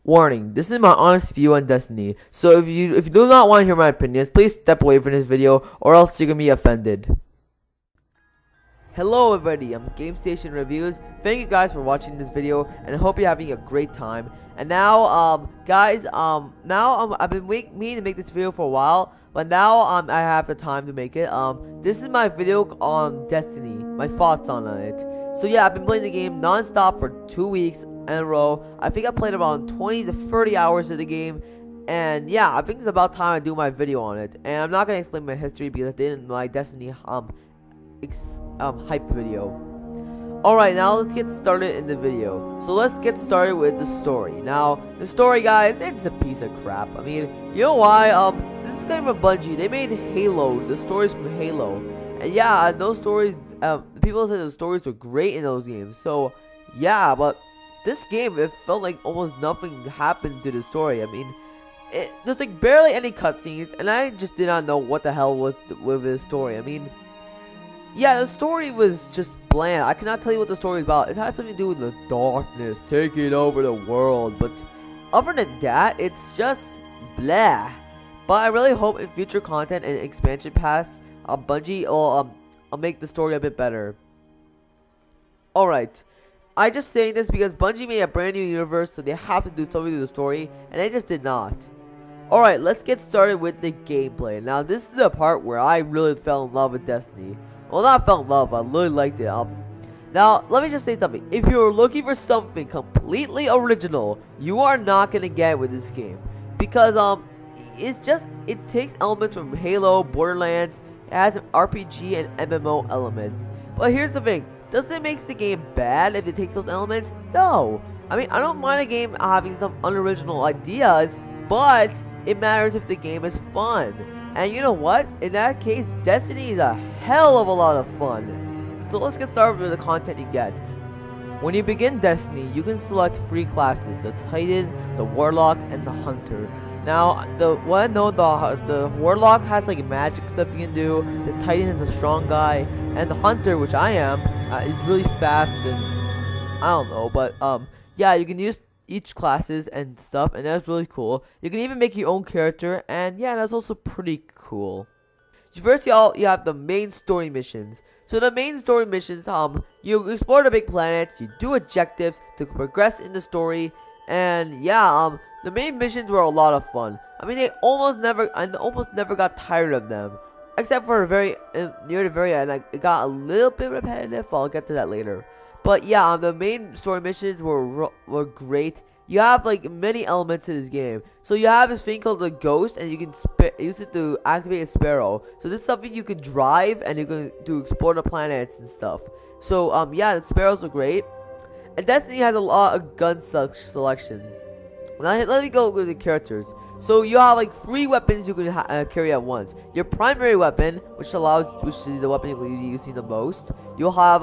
Warning, this is my honest view on Destiny, so if you do not want to hear my opinions, please step away from this video or else you're gonna be offended. Hello everybody, I'm GameStation Reviews. Thank you guys for watching this video and I hope you're having a great time. And now guys, I've been meaning to make this video for a while, but now I have the time to make it. This is my video on Destiny, my thoughts on it. So yeah, I've been playing the game non-stop for 2 weeks in a row. I think I played around 20 to 30 hours of the game, and yeah, I think it's about time I do my video on it. And I'm not gonna explain my history because I did in my Destiny hype video. Alright, now let's get started in the video. So let's get started with the story. Now, the story, guys, it's a piece of crap. I mean, you know why? This is kind of a Bungie. They made Halo, the stories from Halo. And yeah, those stories, people said the stories were great in those games. So, yeah, but this game, it felt like almost nothing happened to the story. I mean, there's like barely any cutscenes, and I just did not know what the hell was with the story. I mean, yeah, the story was just bland. I cannot tell you what the story is about. It had something to do with the darkness taking over the world, but other than that, it's just blah. But I really hope in future content and expansion pass, Bungie will make the story a bit better. Alright, I just saying this because Bungie made a brand new universe, so they have to do something to the story, and they just did not. Alright, let's get started with the gameplay. Now, this is the part where I really fell in love with Destiny. Well, not fell in love, but I really liked it. Now, let me just say something. If you're looking for something completely original, you are not gonna get it with this game, because it takes elements from Halo, Borderlands. It has an RPG and MMO elements. But here's the thing. Does it make the game bad if it takes those elements? No. I mean, I don't mind a game having some unoriginal ideas, but it matters if the game is fun. And you know what? In that case, Destiny is a hell of a lot of fun. So let's get started with the content you get. When you begin Destiny, you can select 3 classes: the Titan, the Warlock, and the Hunter. Now, the Warlock has like magic stuff you can do, the Titan is a strong guy, and the Hunter, which I am, is really fast, and I don't know, but yeah, you can use each classes and stuff, and that's really cool. You can even make your own character, and yeah, that's also pretty cool. First, you have the main story missions. So the main story missions, you explore the big planets, you do objectives to progress in the story, and yeah, the main missions were a lot of fun. I mean, I almost never got tired of them, except for near the very end. It got a little bit repetitive. I'll get to that later. But yeah, the main story missions were great. You have like many elements to this game. So you have this thing called the Ghost, and you can use it to activate a Sparrow. So this is something you can drive, and you can explore the planets and stuff. So yeah, the Sparrows are great. And Destiny has a lot of gun selection. Now let me go with the characters. So you have like 3 weapons you can carry at once. Your primary weapon, which is the weapon you're using the most. You'll have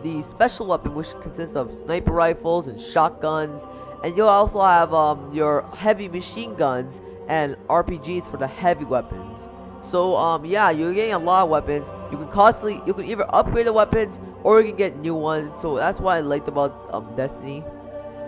the special weapon, which consists of sniper rifles and shotguns, and you'll also have your heavy machine guns and RPGs for the heavy weapons. So yeah, you're getting a lot of weapons. You can either upgrade the weapons or you can get new ones. So that's what I liked about Destiny.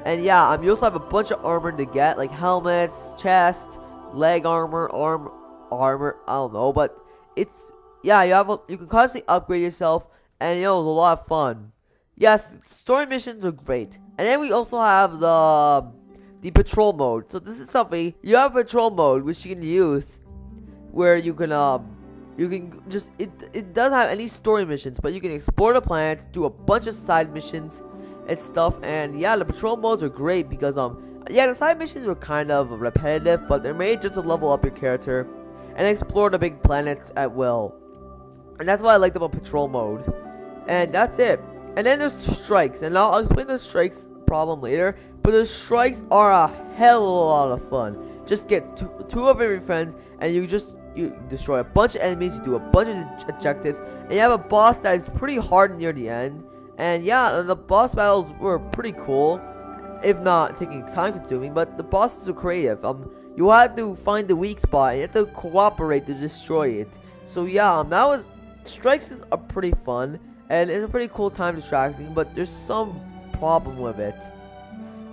And yeah, you also have a bunch of armor to get, like helmets, chest, leg armor, armor. I don't know, but it's yeah. You can constantly upgrade yourself, and it was a lot of fun. Yes, story missions are great, and then we also have the patrol mode. So this is something you have patrol mode, which you can use, where you can just it doesn't have any story missions, but you can explore the planets, do a bunch of side missions and stuff. And yeah, the patrol modes are great because yeah, the side missions were kind of repetitive, but they're made just to level up your character and explore the big planets at will. And that's what I liked about patrol mode. And that's it. And then there's strikes, and I'll explain the strikes problem later, but the strikes are a hell of a lot of fun. Just get two of your friends, and you destroy a bunch of enemies, you do a bunch of objectives, and you have a boss that is pretty hard near the end. And yeah, the boss battles were pretty cool, if not taking time consuming, but the bosses are creative. You had to find the weak spot, and you have to cooperate to destroy it. So yeah, strikes are pretty fun, and it's a pretty cool time distracting, but there's some problem with it.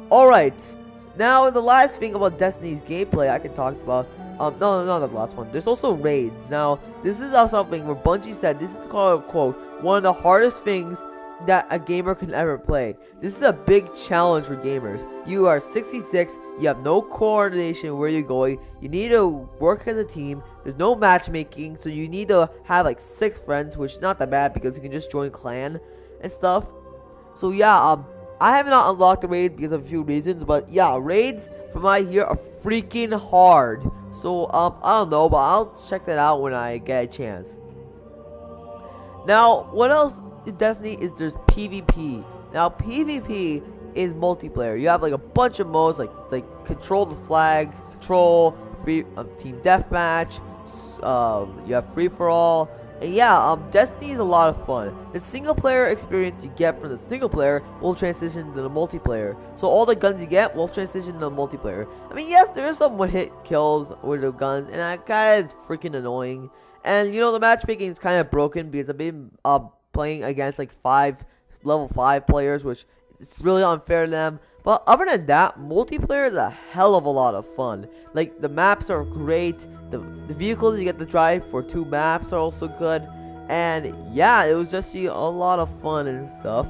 Alright, Now, the last thing about Destiny's gameplay I can talk about, no, not the last one. There's also raids. Now, this is also something where Bungie said this is called, quote, one of the hardest things that a gamer can ever play. This is a big challenge for gamers. You are 66, you have no coordination where you're going, you need to work as a team, there's no matchmaking, so you need to have like 6 friends, which is not that bad because you can just join clan and stuff. So yeah, I have not unlocked the raid because of a few reasons, but yeah, raids from what I hear are freaking hard. So I don't know, but I'll check that out when I get a chance. Now, what else in Destiny is there's PvP. Now, PvP is multiplayer. You have like a bunch of modes like control the flag, control, free team deathmatch, you have free for all. And yeah, Destiny is a lot of fun. The single player experience you get from the single player will transition to the multiplayer. So all the guns you get will transition to the multiplayer. I mean, yes, there is some one-hit kills with the guns, and that kind of is freaking annoying. And you know, the matchmaking is kind of broken because I've been playing against like level 5 players, which is really unfair to them. But other than that, multiplayer is a hell of a lot of fun. Like, the maps are great, the vehicles you get to drive for 2 maps are also good, and yeah, it was just a lot of fun and stuff.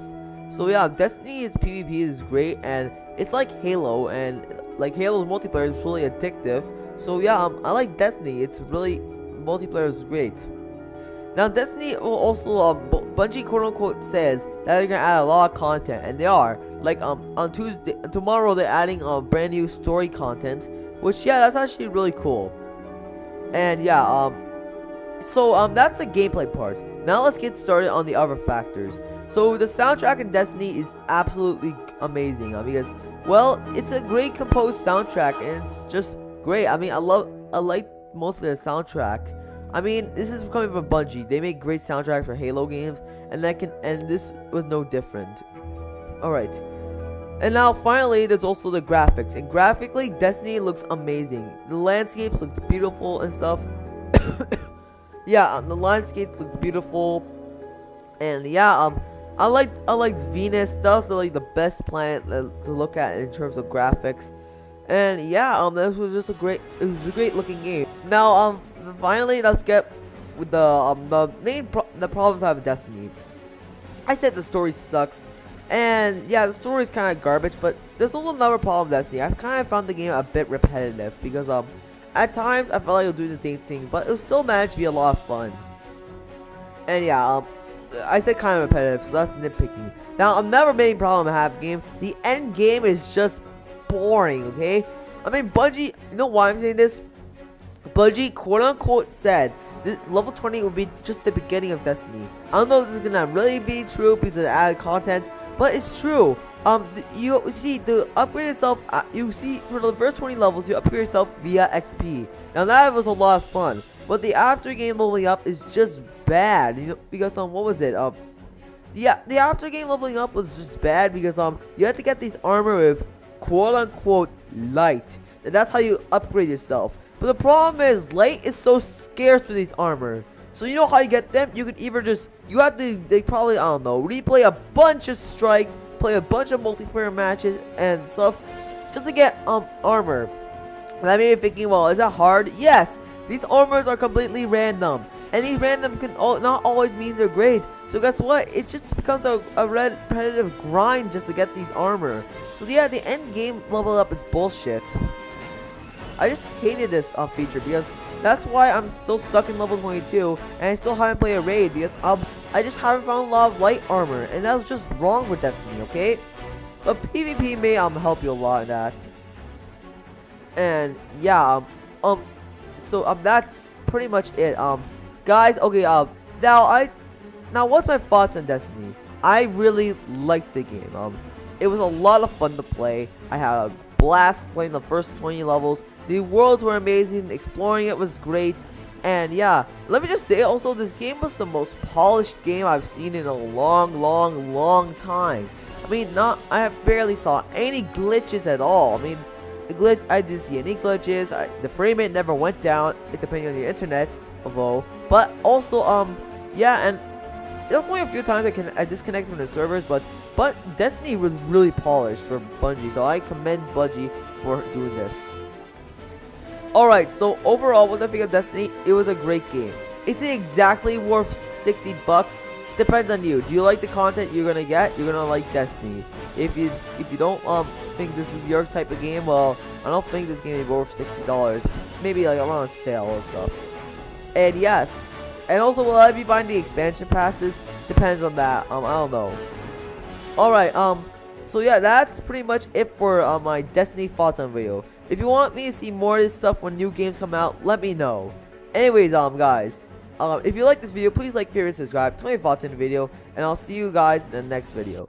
So yeah, Destiny's PvP is great, and it's like Halo, and like Halo's multiplayer is really addictive. So yeah, I like Destiny. It's really, multiplayer is great. Now, Destiny will also, Bungie quote-unquote says that they're gonna add a lot of content, and they are. Like, on tomorrow they're adding brand new story content, which, yeah, that's actually really cool. And yeah, so that's the gameplay part. Now let's get started on the other factors. So the soundtrack in Destiny is absolutely amazing, because, well, it's a great composed soundtrack, and it's just great. I mean, I like most of the soundtrack. I mean, this is coming from Bungie. They make great soundtracks for Halo games, and this was no different. Alright. And now, finally, there's also the graphics. And graphically, Destiny looks amazing. The landscapes look beautiful and stuff. Yeah, the landscapes look beautiful. And yeah, I like Venus. That's like the best planet to look at in terms of graphics. And yeah, this was just a great looking game. Now, finally, let's get with the problems I have with Destiny. I said the story sucks, and yeah, the story is kind of garbage. But there's also another problem with Destiny. I've kind of found the game a bit repetitive because at times I felt like I was doing the same thing, but it was still managed to be a lot of fun. And yeah, I said kind of repetitive, so that's nitpicking. Now, another main problem I have with the game, the end game is just boring. Okay, I mean, Bungie. You know why I'm saying this? Bungie quote-unquote said this level 20 will be just the beginning of Destiny. I don't know if this is gonna really be true because of the added content, but it's true. You see, to upgrade yourself, you see, for the first 20 levels, you upgrade yourself via XP. Now, that was a lot of fun, but the after game leveling up is just bad. You know, because what was it? Yeah, the after game leveling up was just bad because you had to get these armor with quote-unquote light, and that's how you upgrade yourself. But the problem is, light is so scarce for these armor. So you know how you get them? You could either you have to, probably, I don't know, replay a bunch of strikes, play a bunch of multiplayer matches and stuff, just to get armor. And that made me thinking, well, is that hard? Yes, these armors are completely random, and these random can not always mean they're great. So guess what? It just becomes a repetitive grind just to get these armor. So yeah, the end game level up is bullshit. I just hated this feature because that's why I'm still stuck in level 22 and I still haven't played a raid because I just haven't found a lot of light armor, and that was just wrong with Destiny, okay? But PvP may help you a lot in that. And yeah, so that's pretty much it. Guys, okay, now what's my thoughts on Destiny? I really liked the game. It was a lot of fun to play. I had a blast playing the first 20 levels. The worlds were amazing, exploring it was great, and yeah, let me just say also, this game was the most polished game I've seen in a long time. I mean, I barely saw any glitches at all. I mean, I didn't see any glitches. The frame rate never went down, it depending on your internet, although. But also, yeah, and there's only a few times I disconnected from the servers, but but Destiny was really polished for Bungie, so I commend Bungie for doing this. Alright, so overall, what I think of Destiny, it was a great game. Is it exactly worth 60 bucks? Depends on you. Do you like the content you're gonna get? You're gonna like Destiny. If you don't think this is your type of game, well, I don't think this game is worth $60. Maybe like around a sale or stuff. And yes, and also will I be buying the expansion passes? Depends on that. I don't know. Alright, so yeah, that's pretty much it for my Destiny thoughts on video. If you want me to see more of this stuff when new games come out, let me know. Anyways, guys, if you like this video, please like, favorite, subscribe, tell me your thoughts in the video, and I'll see you guys in the next video.